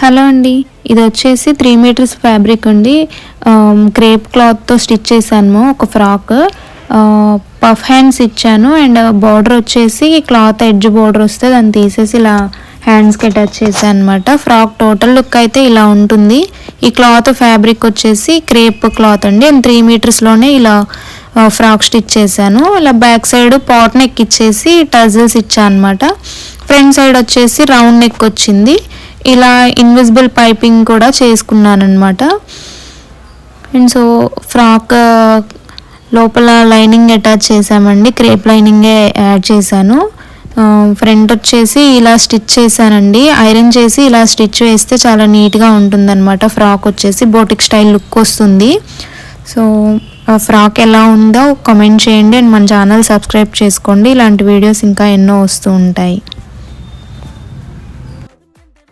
Hello అండి, ఇది వచ్చేసి 3 మీటర్స్ ఫ్యాబ్రిక్ అండి. క్రేప్ క్లాత్తో స్టిచ్ చేశాను ఒక ఫ్రాక్. పఫ్ హ్యాండ్స్ ఇచ్చాను అండ్ బార్డర్ వచ్చేసి క్లాత్ ఎడ్జ్ బార్డర్ వస్తే దాన్ని తీసేసి ఇలా హ్యాండ్స్కి అటాచ్ చేశాను అనమాట. ఫ్రాక్ టోటల్ లుక్ అయితే ఇలా ఉంటుంది. ఈ క్లాత్ ఫ్యాబ్రిక్ వచ్చేసి క్రేప్ క్లాత్ అండి. అండ్ 3 మీటర్స్లోనే ఇలా ఫ్రాక్ స్టిచ్ చేశాను. ఇలా బ్యాక్ సైడ్ పాట్ నెక్ ఇచ్చేసి టజిల్స్ ఇచ్చాను అనమాట. ఫ్రంట్ సైడ్ వచ్చేసి రౌండ్ నెక్ వచ్చింది. ఇలా ఇన్విజిబుల్ పైపింగ్ కూడా చేసుకున్నాను అనమాట. అండ్ సో ఫ్రాక్ లోపల లైనింగ్ అటాచ్ చేసామండి. క్రేప్ లైనింగే యాడ్ చేశాను. ఫ్రంట్ వచ్చేసి ఇలా స్టిచ్ చేశానండి. ఐరన్ చేసి ఇలా స్టిచ్ వేస్తే చాలా నీట్గా ఉంటుందన్నమాట. ఫ్రాక్ వచ్చేసి బోటిక్ స్టైల్ లుక్ వస్తుంది. సో ఫ్రాక్ ఎలా ఉందో కామెంట్ చేయండి అండ్ మన ఛానల్ సబ్స్క్రైబ్ చేసుకోండి. ఇలాంటి వీడియోస్ ఇంకా ఎన్నో వస్తూ ఉంటాయి.